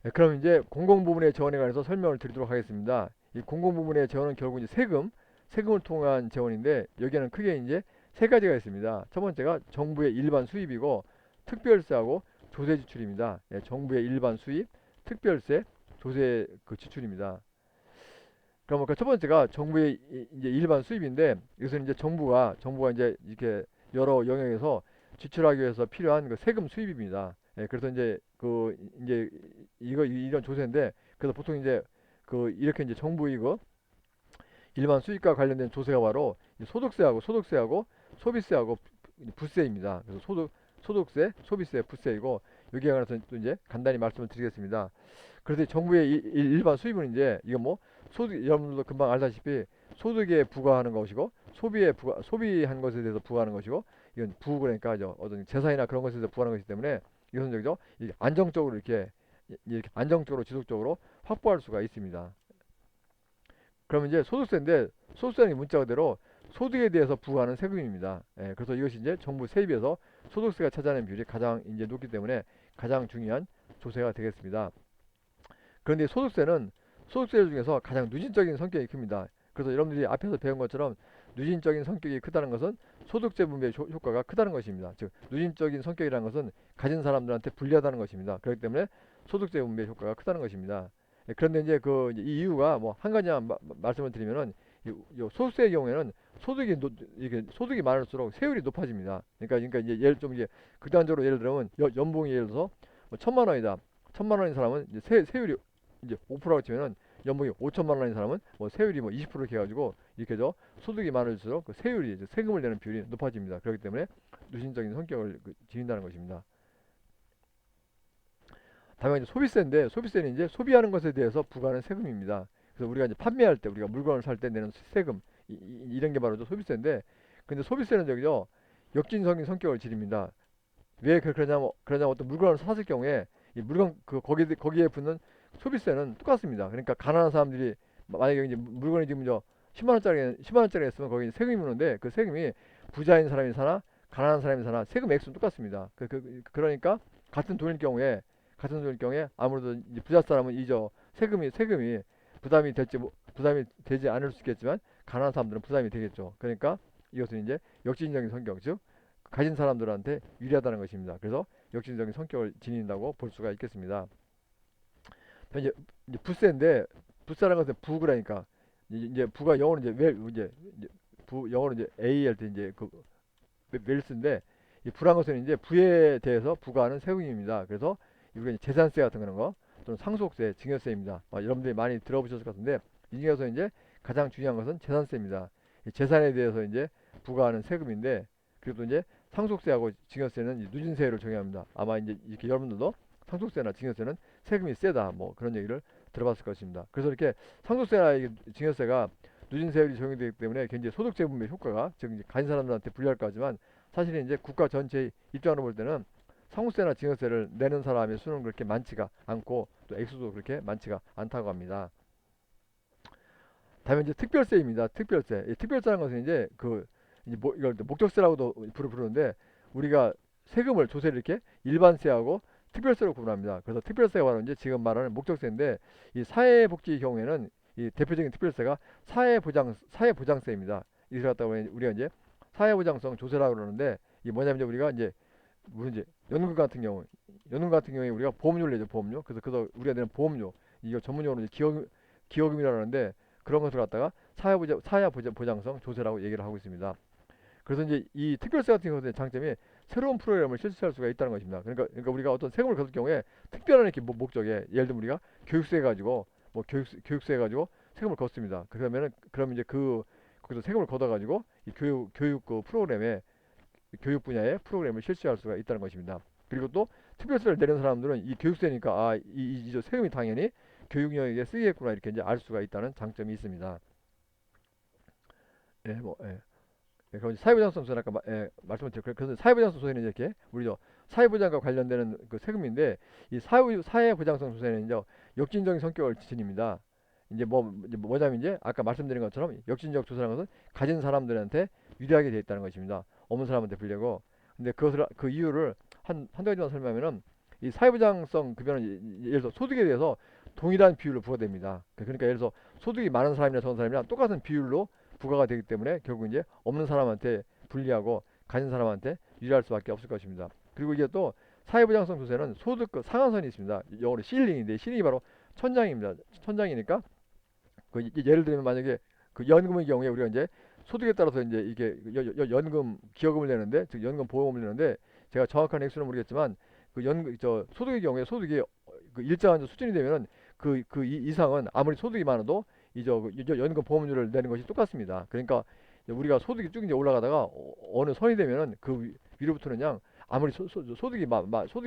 네, 그럼 이제 공공부문의 재원에 관해서 설명을 드리도록 하겠습니다. 이 공공부문의 재원은 결국 이제 세금을 통한 재원인데 여기에는 크게 이제 세 가지가 있습니다. 첫 번째가 정부의 일반 수입이고 특별세하고 조세 지출입니다. 예, 정부의 일반 수입, 특별세, 조세 그 지출입니다. 그러면 그 첫 번째가 정부의 이제 일반 수입인데 이것은 이제 정부가 이제 이렇게 여러 영역에서 지출하기 위해서 필요한 그 세금 수입입니다. 예, 그래서 이제 이거 이런 조세인데 그래서 보통 이제 그 이렇게 이제 정부 이거 일반 수입과 관련된 조세가 바로 소득세하고 소비세하고 부세입니다. 그래서 소득세, 소비세, 부세이고 여기에 관해서 또 이제 간단히 말씀을 드리겠습니다. 그래서 정부의 일반 수입은 이제 이거 뭐 여러분들도 금방 알다시피 소득에 부과하는 것이고 소비한 것에 대해서 부과하는 것이고 이건 그러니까 어떤 재산이나 그런 것에 대해서 부과하는 것이기 때문에 이것은 저기죠 이게 안정적으로 이렇게 안정적으로 지속적으로 확보할 수가 있습니다. 그러면 이제 소득세인데 소득세는 문자 그대로 소득에 대해서 부과하는 세금입니다. 예, 그래서 이것이 이제 정부 세입에서 소득세가 차지하는 비율이 가장 이제 높기 때문에 가장 중요한 조세가 되겠습니다. 그런데 소득세 중에서 가장 누진적인 성격이 큽니다. 그래서 여러분들이 앞에서 배운 것처럼 누진적인 성격이 크다는 것은 소득세 분배 효과가 크다는 것입니다. 즉 누진적인 성격이라는 것은 가진 사람들한테 불리하다는 것입니다. 그렇기 때문에 소득세 분배 효과가 크다는 것입니다. 예, 그런데 이제 이 이유가 뭐 한 가지만 말씀을 드리면은 이 소득세의 경우에는 이게 소득이 많을수록 세율이 높아집니다. 그러니까 이제 이제 극단적으로 예를 들면 연봉이 예를 들어서 뭐 1,000만 원이다. 1,000만 원인 사람은 이제 세율이 이제 5%라고 치면은 연봉이 5천만 원인 사람은 뭐 세율이 뭐 20% 이렇게 해가지고 이렇게 소득이 많을수록 그 세율이 이제 세금을 내는 비율이 높아집니다. 그렇기 때문에 누신적인 성격을 지닌다는 것입니다. 다음에 이제 소비세인데 소비세는 이제 소비하는 것에 대해서 부과하는 세금입니다. 그래서 우리가 이제 판매할 때 우리가 물건을 살 때 내는 세금 이런 게 바로 소비세인데 근데 소비세는 저기죠 역진성인 성격을 지닙니다. 왜 그러냐면 어떤 물건을 샀을 경우에 이 물건 거기에 붙는 소비세는 똑같습니다. 그러니까 가난한 사람들이 만약에 이제 물건이 지금 10만 원짜리 했으면 거기 세금이 무는데 그 세금이 부자인 사람이 사나 가난한 사람이 사나 세금 액수는 똑같습니다. 그러니까 같은 돈일 경우에 아무래도 이제 부자 사람은 이저 세금이 부담이 되지 않을 수 있겠지만 가난한 사람들은 부담이 되겠죠. 그러니까 이것은 이제 역진적인 성격 즉 가진 사람들한테 유리하다는 것입니다. 그래서 역진적인 성격을 지닌다고 볼 수가 있겠습니다. 이제, 이제 부세인데 부세라는 것은 부그라니까 이제 부가 영어로 이제 이제 부 영어로 이제 A 할 때 이제 그 웰스인데 이 부란 것은 이제 부에 대해서 부과하는 세금입니다. 그래서 우리가 이제 재산세 같은 그런 거 또는 상속세, 증여세입니다. 여러분들이 많이 들어보셨을 것 같은데 이 중에서 이제 가장 중요한 것은 재산세입니다. 이 재산에 대해서 이제 부과하는 세금인데 그리고 또 이제 상속세하고 증여세는 누진세율을 정의합니다. 아마 이제 이렇게 여러분들도 상속세나 증여세는 세금이 세다 뭐 그런 얘기를 들어봤을 것입니다. 그래서 이렇게 상속세나 증여세가 누진세율이 적용되기 때문에 굉장히 소득세 분배 효과가 즉 이제 가진 사람들한테 불리할 거지만 사실은 이제 국가 전체 입장으로 볼 때는 상속세나 증여세를 내는 사람의 수는 그렇게 많지가 않고 또 액수도 그렇게 많지가 않다고 합니다. 다음에 이제 특별세입니다. 특별세. 이 특별세라는 것은 이제 이걸 목적세라고도 부르는데 우리가 조세를 이렇게 일반세하고 특별세로 구분합니다. 그래서 특별세가 바로 이제 지금 말하는 목적세인데 이 사회복지 경우에는 이 대표적인 특별세가 사회보장세입니다. 이를 갖다가 우리가 이제 사회보장성 조세라고 그러는데 이게 뭐냐면 이제 우리가 이제 무슨 이제 연금 같은 경우에 우리가 보험료를 내죠. 보험료. 그래서 우리가 내는 보험료 이거 전문용어로 이제 기여금이라고 하는데 그런 것을 갖다가 사회보장성 조세라고 얘기를 하고 있습니다. 그래서 이제 이 특별세 같은 경우는 장점이 새로운 프로그램을 실시할 수가 있다는 것입니다. 그러니까 우리가 어떤 세금을 걷을 경우에 특별한 이렇게 목적에 예를 들면 우리가 교육세 가지고 교육세 가지고 세금을 걷습니다. 그러면 이제 거기서 세금을 걷어 가지고 이 교육 그 프로그램에 교육 분야의 프로그램을 실시할 수가 있다는 것입니다. 그리고 또 특별세를 내는 사람들은 이 교육세니까 이 세금이 당연히 교육 영역에 쓰이겠구나 이렇게 이제 알 수가 있다는 장점이 있습니다. 예, 예. 예, 그럼 사회보장성 소는 아까 말씀을 드렸고 그래서 사회보장성 소에는 이렇게 우리도 사회보장과 관련되는 그 세금인데 이 사회보장성 소에는 이제 역진적인 성격을 지닙니다. 이제 뭐냐면 이제 아까 말씀드린 것처럼 역진적 조세라는 것은 가진 사람들한테 유리하게 되어 있다는 것입니다. 없는 사람한테 불리고 근데 그 이유를 한두 가지만 설명하면은 이 사회보장성 급여는 예를 들어 소득에 대해서 동일한 비율로 부과됩니다. 그러니까 예를 들어서 소득이 많은 사람이나 적은 사람이랑 똑같은 비율로 부과가 되기 때문에 결국 이제 없는 사람한테 불리하고 가진 사람한테 유리할 수밖에 없을 것입니다. 그리고 이게 또 사회보장성 조세는 소득 그 상한선이 있습니다. 영어로 실링인데 실링이 바로 천장입니다. 천장이니까 예를 들면 만약에 그 연금의 경우에 우리가 이제 소득에 따라서 이제 이게 연금 기여금을 내는데 즉 연금 보험을 내는데 제가 정확한 액수는 모르겠지만 그 연금 저 소득의 경우에 소득이 그 일정한 수준이 되면은 이상은 아무리 소득이 많아도 이저 연금 보험료를 내는 것이 똑같습니다. 그러니까 우리가 소득이 쭉 이제 올라가다가 어느 선이 되면은 그 위로부터는 그냥 아무리 소득이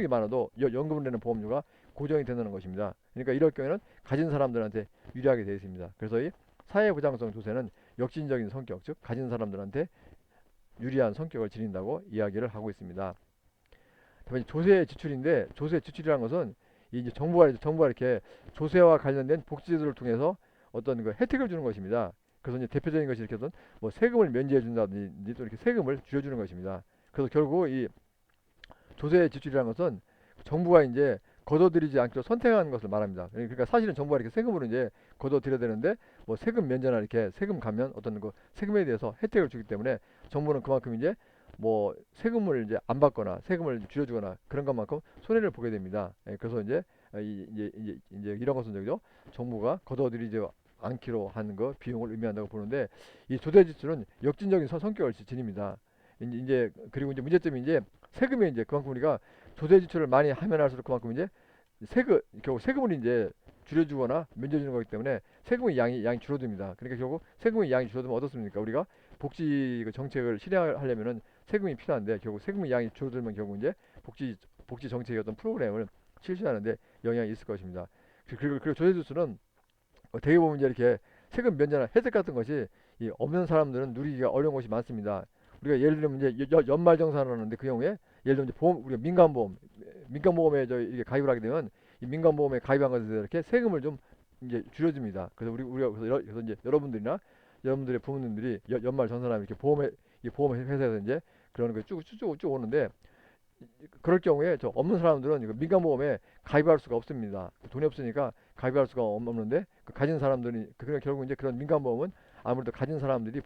많아도 연금을 내는 보험료가 고정이 된다는 것입니다. 그러니까 이럴 경우에는 가진 사람들한테 유리하게 되어 있습니다. 그래서 이 사회보장성 조세는 역진적인 성격, 즉 가진 사람들한테 유리한 성격을 지닌다고 이야기를 하고 있습니다. 다음에 조세 지출인데 조세 지출이라는 것은 이제 정부가 이렇게 조세와 관련된 복지제도를 통해서 어떤 그 혜택을 주는 것입니다. 그래서 이제 대표적인 것이 이렇게 어떤 뭐 세금을 면제해 준다든지 또 이렇게 세금을 줄여주는 것입니다. 그래서 결국 이 조세 지출이라는 것은 정부가 이제 걷어들이지 않기로 선택하는 것을 말합니다. 그러니까 사실은 정부가 이렇게 세금으로 이제 걷어들여야 되는데 뭐 세금 면제나 이렇게 세금 감면 어떤 그 세금에 대해서 혜택을 주기 때문에 정부는 그만큼 이제 뭐 세금을 이제 안 받거나 세금을 줄여주거나 그런 것만큼 손해를 보게 됩니다. 그래서 이제 이제 이런 것은 저기죠. 정부가 걷어들이지 않기로 하는 거 비용을 의미한다고 보는데 이 조세 지출은 역진적인 성격을 지닙니다. 이제 그리고 이제 문제점이 이제 세금이 이제 그만큼 우리가 조세 지출을 많이 하면 할수록 그만큼 이제 결국 세금을 이제 줄여주거나 면제주는 거기 때문에 세금의 양이 줄어듭니다. 그러니까 결국 세금의 양이 줄어들면 어떻습니까? 우리가 복지 그 정책을 실행하려면은 세금이 필요한데 결국 세금의 양이 줄어들면 결국 이제 복지 정책의 어떤 프로그램을 실시하는데 영향이 있을 것입니다. 그리고 조세 지출은 되게 보면 이제 이렇게 세금 면제나 혜택 같은 것이 이 없는 사람들은 누리기가 어려운 것이 많습니다. 우리가 예를 들면 이제 연말정산을 하는데 그 경우에 예를 들면 이제 보험 우리가 민간보험에 저 이게 가입을 하게 되면 이 민간보험에 가입한 것에 대해서 이렇게 세금을 좀 이제 줄여줍니다. 그래서 우리가 그래서 이제 여러분들이나 여러분들의 부모님들이 연말정산하면 이렇게 보험 회사에서 이제 그런 거 쭉 오는데 그럴 경우에 저 없는 사람들은 이거 민간보험에 가입할 수가 없습니다. 돈이 없으니까 가입할 수가 없는데 그 가진 사람들이 결국 이제 그런 민간보험은 아무래도 가진 사람들이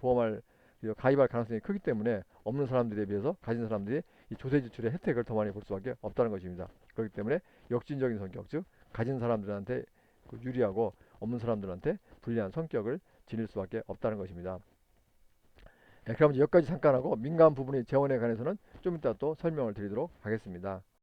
가입할 가능성이 크기 때문에 없는 사람들에 비해서 가진 사람들이 이 조세 지출의 혜택을 더 많이 볼 수밖에 없다는 것입니다. 그렇기 때문에 역진적인 성격, 즉 가진 사람들한테 유리하고 없는 사람들한테 불리한 성격을 지닐 수밖에 없다는 것입니다. 그럼 이제 여기까지 잠깐 하고 민간 부분의 재원에 관해서는 좀 이따 또 설명을 드리도록 하겠습니다.